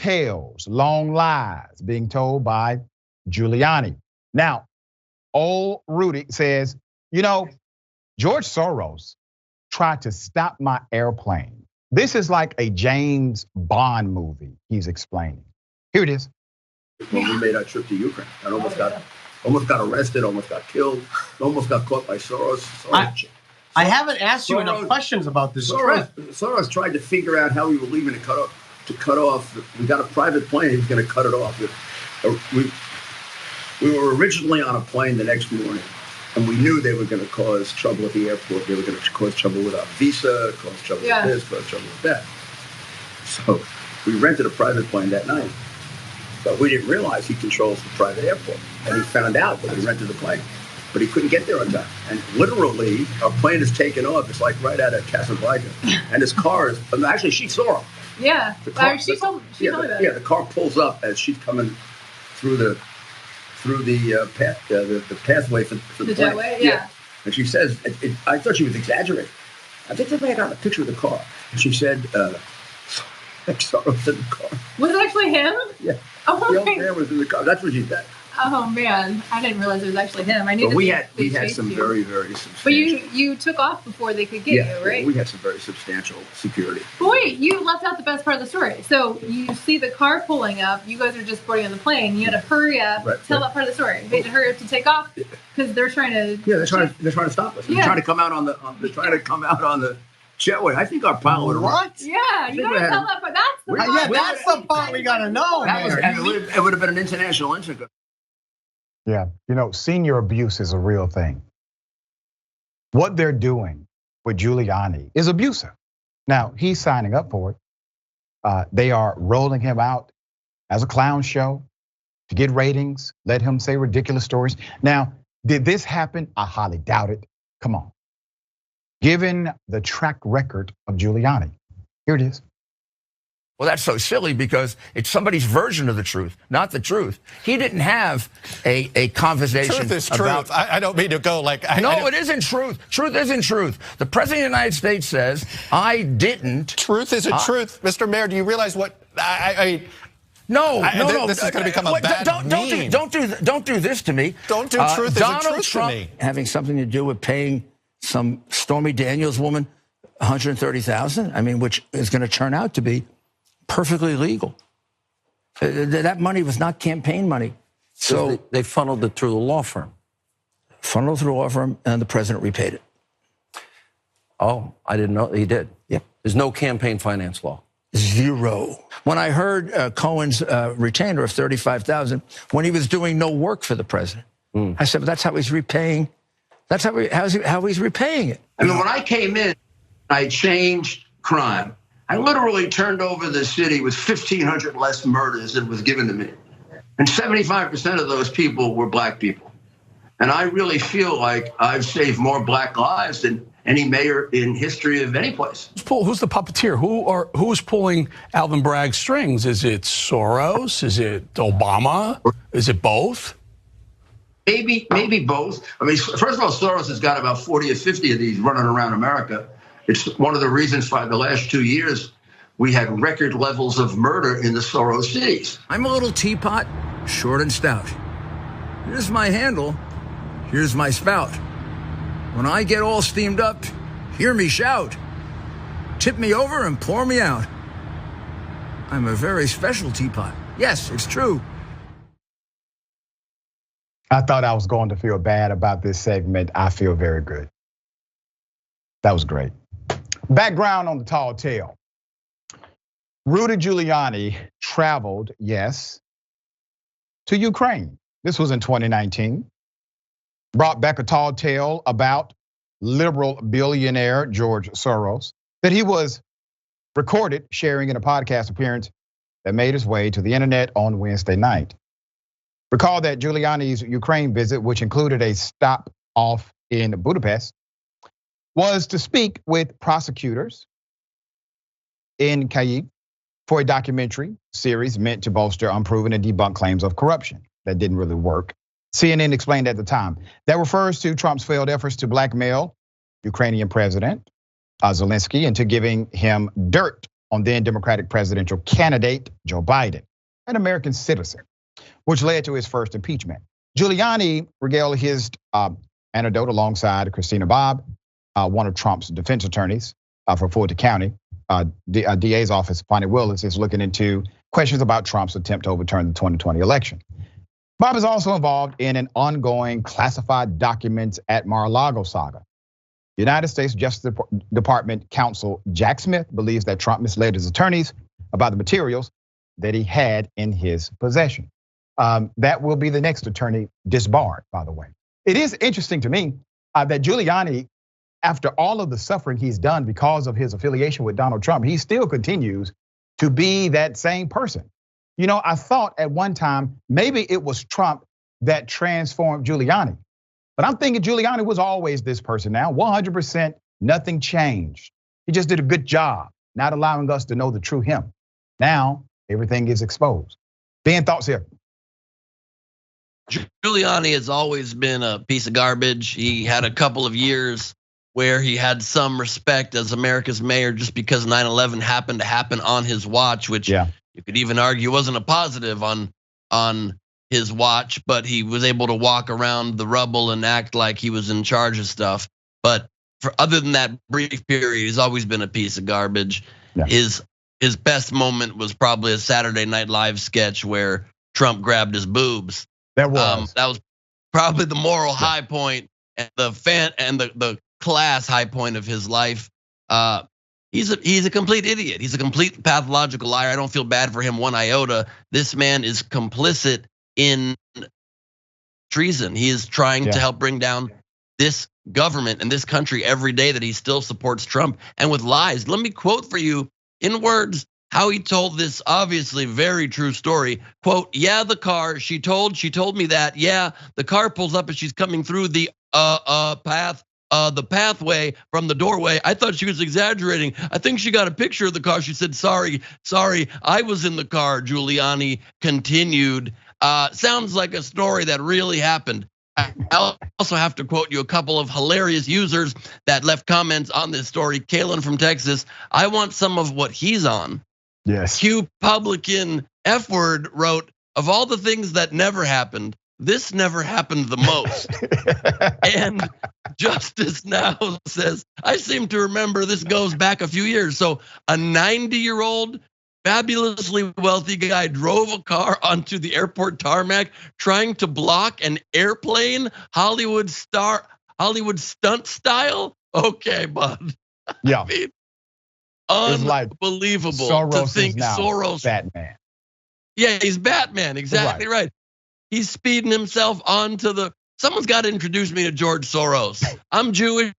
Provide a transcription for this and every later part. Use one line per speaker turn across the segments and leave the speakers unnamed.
tales, long lies being told by Giuliani. Now, old Rudy says, George Soros tried to stop my airplane. This is like a James Bond movie, he's explaining. Here it is.
When we made our trip to Ukraine, I almost got arrested, almost got killed, almost got caught by Soros.
I haven't asked you enough questions about this trip.
Soros tried to figure out how we were leaving to cut off. We got a private plane. He was going to cut it off. We were originally on a plane the next morning, and we knew they were going to cause trouble at the airport. They were going to cause trouble with our visa, cause trouble with this, cause trouble with that. So we rented a private plane that night, but we didn't realize he controls the private airport, and he found out when he rented the plane. But he couldn't get there on time. And literally, our plane is taken off. It's like right out of Casablanca. And his car is, actually, she saw him.
Yeah. She told me that.
Yeah, the car pulls up as she's coming through the pathway for the plane.
Jetway, yeah.
And she says, I thought she was exaggerating. I think they got a picture of the car. And she said, Soros in the car.
Was it actually him?
Yeah.
Oh,
the old man was in the car. That's what she said.
Oh man, I didn't realize it was actually him. I knew.
But we had some very, very substantial.
But you took off before they could get you, right?
We had some very substantial security.
But wait, you left out the best part of the story. So you see the car pulling up. You guys are just boarding on the plane. You had to hurry up. Tell that part of the story. You had to hurry up to take off because they're trying to.
Yeah, they're trying to stop us. They're trying to come out on the. They're trying to come out on the jetway. I think our pilot.
What?
Yeah, you gotta tell that part. That's the part.
That's the part we gotta know.
It would have been an international incident.
Yeah, senior abuse is a real thing. What they're doing with Giuliani is abusive. Now, he's signing up for it. They are rolling him out as a clown show to get ratings, let him say ridiculous stories. Now, did this happen? I highly doubt it. Come on. Given the track record of Giuliani, here it is.
Well, that's so silly because it's somebody's version of the truth, not the truth. He didn't have a conversation.
Truth is truth. I don't mean to go like.
No, it isn't truth. Truth isn't truth. The president of the United States says, I didn't.
Truth isn't truth. Mr. Mayor, do you realize what
No.
This is going to become a bad meme.
Don't do this to me.
Don't do truth isn't truth
Trump
to me.
Having something to do with paying some Stormy Daniels woman $130,000. I mean, which is going to turn out to be perfectly legal. That money was not campaign money. So
they funneled it through the law firm.
Funneled through the law firm, and the president repaid it.
Oh, I didn't know he did.
Yep.
There's no campaign finance law.
Zero. When I heard Cohen's retainer of $35,000 when he was doing no work for the president, I said, but that's how he's repaying. That's how he's repaying it.
I mean, when I came in, I changed crime. I literally turned over the city with 1,500 less murders than was given to me. And 75% of those people were black people. And I really feel like I've saved more black lives than any mayor in history of any place.
Who's the puppeteer? Who's pulling Alvin Bragg's strings? Is it Soros? Is it Obama? Is it both?
Maybe both. I mean, first of all, Soros has got about 40 or 50 of these running around America. It's one of the reasons for the last 2 years we had record levels of murder in the Soros cities.
I'm a little teapot, short and stout. Here's my handle. Here's my spout. When I get all steamed up, hear me shout. Tip me over and pour me out. I'm a very special teapot. Yes, it's true.
I thought I was going to feel bad about this segment. I feel very good. That was great. Background on the tall tale. Rudy Giuliani traveled, yes, to Ukraine. This was in 2019. Brought back a tall tale about liberal billionaire George Soros that he was recorded sharing in a podcast appearance that made its way to the internet on Wednesday night. Recall that Giuliani's Ukraine visit, which included a stop off in Budapest, was to speak with prosecutors in Kyiv for a documentary series meant to bolster unproven and debunk claims of corruption that didn't really work. CNN explained at the time that refers to Trump's failed efforts to blackmail Ukrainian President Zelensky into giving him dirt on then Democratic presidential candidate Joe Biden, an American citizen, which led to his first impeachment. Giuliani regaled his anecdote alongside Christina Bobb, one of Trump's defense attorneys for Fulton County. DA's office, Bonnie Willis, is looking into questions about Trump's attempt to overturn the 2020 election. Bob is also involved in an ongoing classified documents at Mar-a-Lago saga. United States Justice Department counsel Jack Smith believes that Trump misled his attorneys about the materials that he had in his possession. That will be the next attorney disbarred, by the way. It is interesting to me that Giuliani, after all of the suffering he's done because of his affiliation with Donald Trump, he still continues to be that same person. You know, I thought at one time, maybe it was Trump that transformed Giuliani. But I'm thinking Giuliani was always this person now, 100%, nothing changed. He just did a good job, not allowing us to know the true him. Now, everything is exposed. Ben, thoughts here?
Giuliani has always been a piece of garbage. He had a couple of years where he had some respect as America's mayor just because 9/11 happened to happen on his watch, which you could even argue wasn't a positive on his watch, but he was able to walk around the rubble and act like he was in charge of stuff. But other than that brief period, he's always been a piece of garbage. Yeah. His best moment was probably a Saturday Night Live sketch where Trump grabbed his boobs. That was probably the moral high point and the class high point of his life. He's a complete idiot. He's a complete pathological liar. I don't feel bad for him one iota. This man is complicit in treason. He is trying to help bring down this government and this country every day that he still supports Trump and with lies. Let me quote for you in words how he told this obviously very true story. Quote, yeah, the car, she told me that, yeah, the car pulls up as she's coming through the the pathway from the doorway. I thought she was exaggerating. I think she got a picture of the car. She said, sorry, I was in the car, Giuliani continued. Sounds like a story that really happened. I also have to quote you a couple of hilarious users that left comments on this story. Kalen from Texas, I want some of what he's on.
Yes.
Q Publican F word wrote, of all the things that never happened, this never happened the most. And Justice Now says, I seem to remember this goes back a few years. So a 90-year-old fabulously wealthy guy drove a car onto the airport tarmac trying to block an airplane, Hollywood stunt style. Okay, bud.
Yeah.
I mean, unbelievable
Soros
to think
is now
Soros.
Batman.
Yeah, he's Batman. Exactly right. He's speeding himself onto the. Someone's got to introduce me to George Soros. I'm Jewish.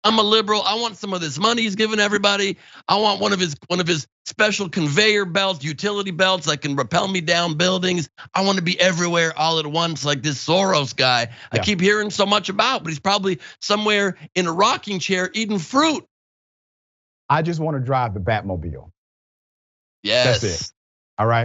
I'm a liberal. I want some of this money he's giving everybody. I want one of his special conveyor belts, utility belts that can rappel me down buildings. I want to be everywhere all at once, like this Soros guy. I keep hearing so much about, but he's probably somewhere in a rocking chair eating fruit.
I just want to drive the Batmobile.
Yes.
That's it. All right.